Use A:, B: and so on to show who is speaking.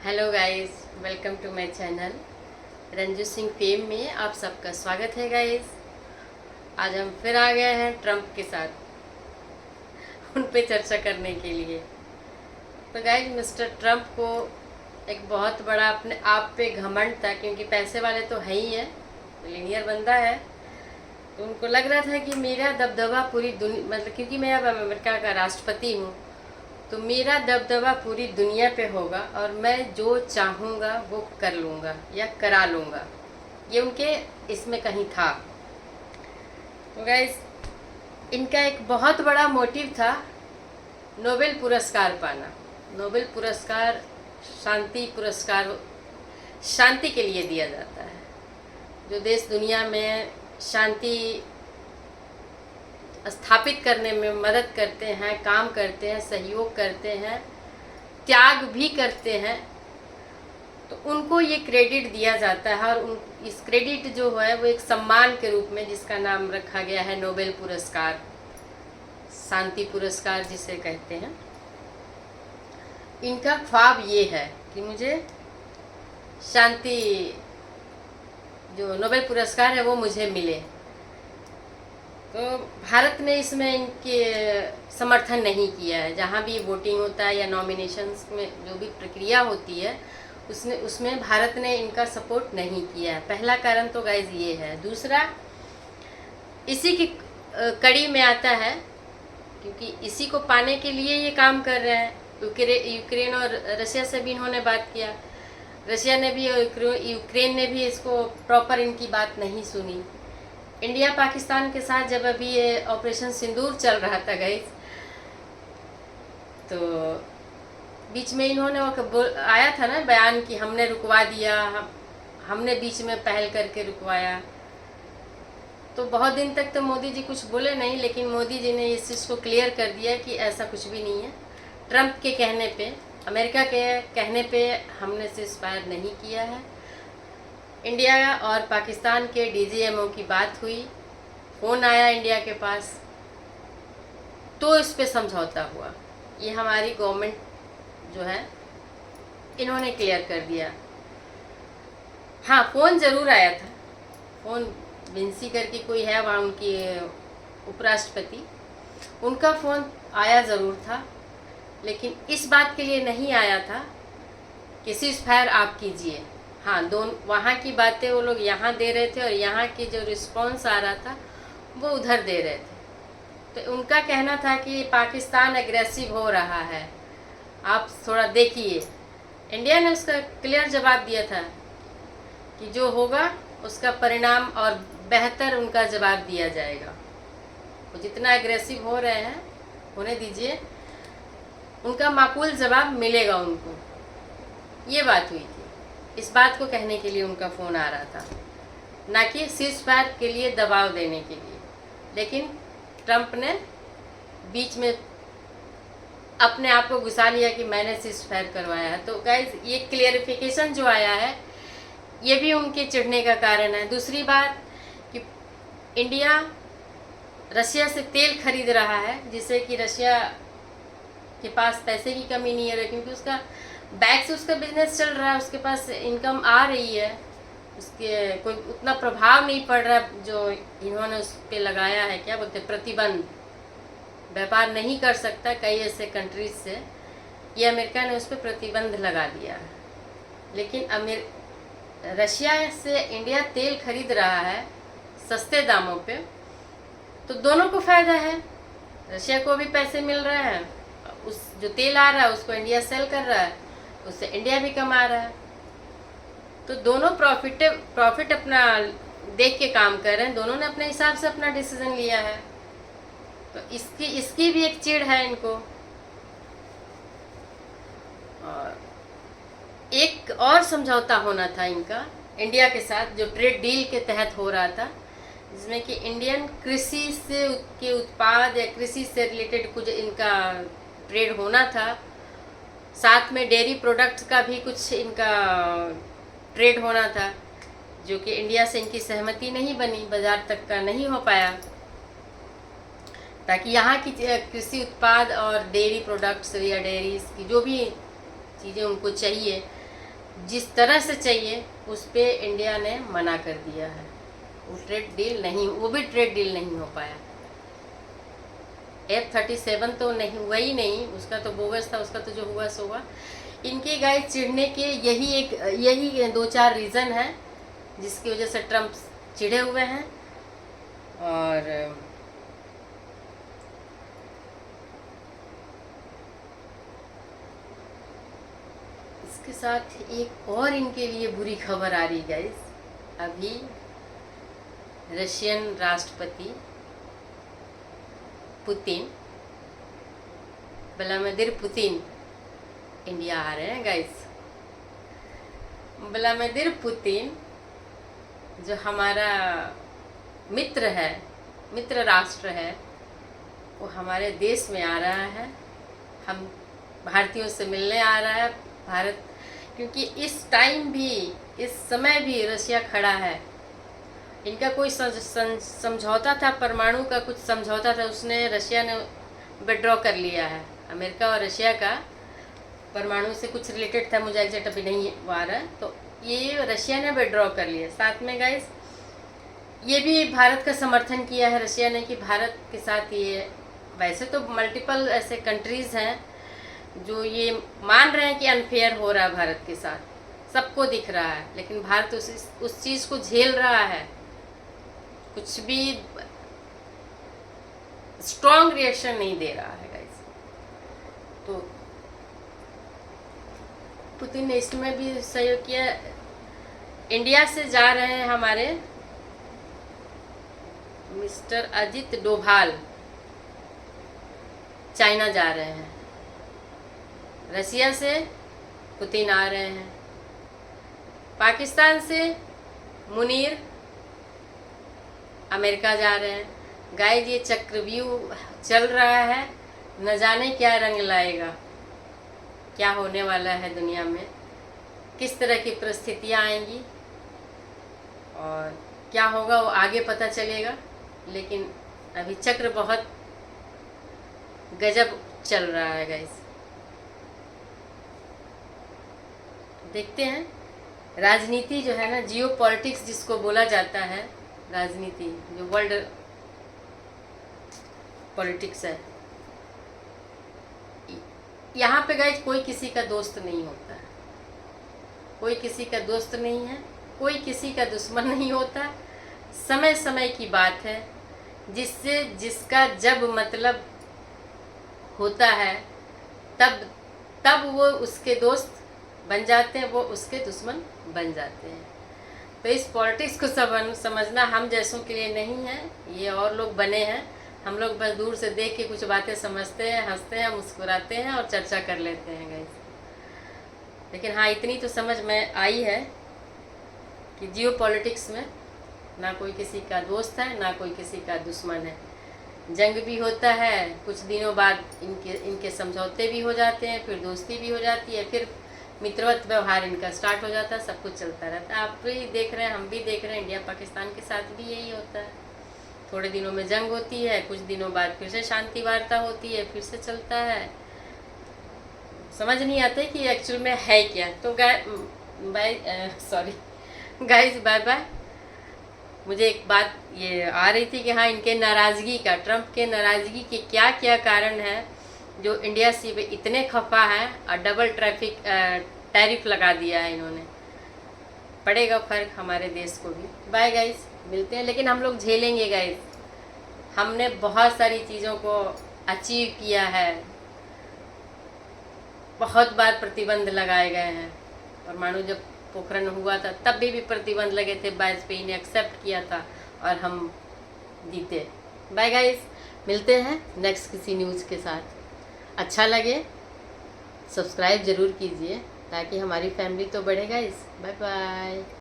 A: Hello guys, welcome to my channel Ranju Singh fame में आप सबका स्वागत है गाइस। आज हम फिर आ गए हैं ट्रम्प के साथ उन पे चर्चा करने के लिए। तो गाइस, मिस्टर ट्रम्प को एक बहुत बड़ा अपने आप पे घमंड था, क्योंकि पैसे वाले तो है ही है, मिलीनियर बंदा है। तो उनको लग रहा था कि मेरा दबदबा पूरी दुनिया, मतलब क्योंकि मैं अब अमेरिका का राष्ट्रपति हूँ, तो मेरा दबदबा पूरी दुनिया पे होगा और मैं जो चाहूँगा वो कर लूँगा या करा लूँगा। ये उनके इसमें कहीं था। तो गाइस, इनका एक बहुत बड़ा मोटिव था नोबेल पुरस्कार पाना। नोबेल पुरस्कार शांति पुरस्कार शांति के लिए दिया जाता है। जो देश दुनिया में शांति स्थापित करने में मदद करते हैं, काम करते हैं, सहयोग करते हैं, त्याग भी करते हैं, तो उनको ये क्रेडिट दिया जाता है। और इस क्रेडिट जो है वो एक सम्मान के रूप में, जिसका नाम रखा गया है नोबेल पुरस्कार, शांति पुरस्कार जिसे कहते हैं। इनका ख्वाब ये है कि मुझे शांति, जो नोबेल पुरस्कार है वो मुझे मिले। तो भारत ने इसमें इनके समर्थन नहीं किया है। जहाँ भी वोटिंग होता है या नॉमिनेशंस में जो भी प्रक्रिया होती है उसमें भारत ने इनका सपोर्ट नहीं किया है। पहला कारण तो गाइज ये है। दूसरा, इसी की कड़ी में आता है, क्योंकि इसी को पाने के लिए ये काम कर रहे हैं। यूक्रेन और रशिया से भी इन्होंने बात किया, रशिया ने भी और यूक्रेन ने भी इसको प्रॉपर इनकी बात नहीं सुनी। इंडिया पाकिस्तान के साथ जब अभी ये ऑपरेशन सिंदूर चल रहा था गाइस, तो बीच में इन्होंने आया था ना बयान कि हमने रुकवा दिया, हमने बीच में पहल करके रुकवाया। तो बहुत दिन तक तो मोदी जी कुछ बोले नहीं, लेकिन मोदी जी ने इस चीज़ को क्लियर कर दिया कि ऐसा कुछ भी नहीं है। ट्रंप के कहने पे, अमेरिका के कहने पे हमने सीज़फायर नहीं किया है। इंडिया और पाकिस्तान के डीजीएमओ की बात हुई, फ़ोन आया इंडिया के पास, तो इस पे समझौता हुआ। ये हमारी गवर्नमेंट जो है इन्होंने क्लियर कर दिया। हाँ, फ़ोन ज़रूर आया था। फ़ोन विंसी करके कोई है वहाँ, उनकी उपराष्ट्रपति, उनका फ़ोन आया ज़रूर था, लेकिन इस बात के लिए नहीं आया था कि सीज़फायर आप कीजिए। हाँ, दोनों वहाँ की बातें वो लोग यहाँ दे रहे थे और यहाँ की जो रिस्पॉन्स आ रहा था वो उधर दे रहे थे। तो उनका कहना था कि पाकिस्तान एग्रेसिव हो रहा है, आप थोड़ा देखिए। इंडिया ने उसका क्लियर जवाब दिया था कि जो होगा उसका परिणाम और बेहतर उनका जवाब दिया जाएगा। वो जितना एग्रेसिव हो रहे हैं होने दीजिए, उनका माकूल जवाब मिलेगा उनको। ये बात हुई थी। इस बात को कहने के लिए उनका फ़ोन आ रहा था, ना कि सीज़फायर के लिए दबाव देने के लिए। लेकिन ट्रंप ने बीच में अपने आप को घुसा लिया कि मैंने सीज़फायर करवाया है। तो गाइज, ये क्लियरिफिकेशन जो आया है ये भी उनके चिढ़ने का कारण है। दूसरी बात कि इंडिया रशिया से तेल खरीद रहा है, जिससे कि रशिया के पास पैसे की कमी नहीं है, क्योंकि उसका बैक से उसका बिजनेस चल रहा है, उसके पास इनकम आ रही है, उसके कोई उतना प्रभाव नहीं पड़ रहा जो इन्होंने उस पर लगाया है, क्या बोलते हैं, प्रतिबंध। व्यापार नहीं कर सकता कई ऐसे कंट्रीज से, ये अमेरिका ने उस पर प्रतिबंध लगा दिया है। लेकिन रशिया से इंडिया तेल खरीद रहा है सस्ते दामों पे, तो दोनों को फ़ायदा है। रशिया को भी पैसे मिल रहे हैं, उस जो तेल आ रहा है उसको इंडिया सेल कर रहा है, उससे इंडिया भी कमा रहा है। तो दोनों प्रॉफिट अपना देख के काम कर रहे हैं, दोनों ने अपने हिसाब से अपना डिसीजन लिया है। तो इसकी भी एक चिढ़ है इनको। और एक और समझौता होना था इनका इंडिया के साथ, जो ट्रेड डील के तहत हो रहा था, जिसमें कि इंडियन कृषि से के उत्पाद या कृषि से रिलेटेड कुछ इनका ट्रेड होना था। साथ में डेयरी प्रोडक्ट्स का भी कुछ इनका ट्रेड होना था, जो कि इंडिया से इनकी सहमति नहीं बनी, बाजार तक का नहीं हो पाया, ताकि यहाँ की कृषि उत्पाद और डेयरी प्रोडक्ट्स या डेयरीज की जो भी चीज़ें उनको चाहिए जिस तरह से चाहिए उस पे इंडिया ने मना कर दिया है। वो ट्रेड डील नहीं, वो भी ट्रेड डील नहीं हो पाया। F-37 तो नहीं हुआ ही नहीं, उसका तो बोगस था, उसका तो जो हुआ सो हुआ। इनके गाइस चिढ़ने के यही 2-4 रीज़न है जिसकी वजह से ट्रम्प चिढ़े हुए हैं। और इसके साथ एक और इनके लिए बुरी खबर आ रही गाइस। अभी रशियन राष्ट्रपति पुतिन, व्लादिमीर पुतिन इंडिया आ रहे हैं गाइस। व्लादिमीर पुतिन जो हमारा मित्र है, मित्र राष्ट्र है, वो हमारे देश में आ रहा है। हम भारतीयों से मिलने आ रहा है भारत, क्योंकि इस टाइम भी, इस समय भी रशिया खड़ा है। इनका कोई समझौता था, परमाणु का कुछ समझौता था, उसने रशिया ने विड्रॉ कर लिया है। अमेरिका और रशिया का परमाणु से कुछ रिलेटेड था, मुझे एग्जैक्ट अभी नहीं आ रहा है, तो ये रशिया ने विड्रॉ कर लिया। साथ में गाइस ये भी भारत का समर्थन किया है रशिया ने कि भारत के साथ ये, वैसे तो मल्टीपल ऐसे कंट्रीज़ हैं जो ये मान रहे हैं कि अनफेयर हो रहा है भारत के साथ, सबको दिख रहा है, लेकिन भारत उस चीज़ को झेल रहा है। कुछ भी स्ट्रॉन्ग रिएक्शन नहीं दे रहा है गाइस। तो पुतिन ने इसमें भी सहयोग किया। इंडिया से जा रहे हैं हमारे मिस्टर अजित डोभाल, चाइना जा रहे हैं। रशिया से पुतिन आ रहे हैं। पाकिस्तान से मुनीर अमेरिका जा रहे हैं। गाइस ये चक्रव्यूह चल रहा है, न जाने क्या रंग लाएगा, क्या होने वाला है दुनिया में, किस तरह की परिस्थितियाँ आएंगी और क्या होगा वो आगे पता चलेगा। लेकिन अभी चक्र बहुत गजब चल रहा है गाइस। देखते हैं राजनीति जो है ना, जियो पॉलिटिक्स जिसको बोला जाता है, राजनीति जो वर्ल्ड पॉलिटिक्स है, यहाँ पे गाइस कोई किसी का दोस्त नहीं होता है, कोई किसी का दोस्त नहीं है, कोई किसी का दुश्मन नहीं होता। समय समय की बात है, जिससे जिसका जब मतलब होता है तब वो उसके दोस्त बन जाते हैं, वो उसके दुश्मन बन जाते हैं। तो इस पॉलिटिक्स को समझना हम जैसों के लिए नहीं है, ये और लोग बने हैं। हम लोग बस दूर से देख के कुछ बातें समझते हैं, हंसते हैं, मुस्कुराते हैं और चर्चा कर लेते हैं गाइस। लेकिन हाँ, इतनी तो समझ में आई है कि जियो पॉलिटिक्स में ना कोई किसी का दोस्त है, ना कोई किसी का दुश्मन है। जंग भी होता है, कुछ दिनों बाद इनके समझौते भी हो जाते हैं, फिर दोस्ती भी हो जाती है, फिर मित्रवत व्यवहार इनका स्टार्ट हो जाता है, सब कुछ चलता रहता है। आप भी देख रहे हैं, हम भी देख रहे हैं, इंडिया पाकिस्तान के साथ भी यही होता है। थोड़े दिनों में जंग होती है, कुछ दिनों बाद फिर से शांति वार्ता होती है, फिर से चलता है। समझ नहीं आता कि एक्चुअल में है क्या। तो गाइस बाय बाय। मुझे एक बात ये आ रही थी कि हाँ, इनके नाराज़गी का, ट्रम्प के नाराज़गी के क्या क्या कारण है जो इंडिया से इतने खफा है और डबल टैरिफ लगा दिया है इन्होंने। पड़ेगा फर्क हमारे देश को भी। बाय गाइस, मिलते हैं। लेकिन हम लोग झेलेंगे गाइस, हमने बहुत सारी चीज़ों को अचीव किया है, बहुत बार प्रतिबंध लगाए गए हैं। परमाणु जब पोखरण हुआ था तब भी प्रतिबंध लगे थे, वाजपेयी ने एक्सेप्ट किया था और हम जीते। बाय गाइस, मिलते हैं नेक्स्ट किसी न्यूज़ के साथ। अच्छा लगे सब्सक्राइब ज़रूर कीजिए ताकि हमारी फैमिली तो बढ़े गाइस। Bye bye.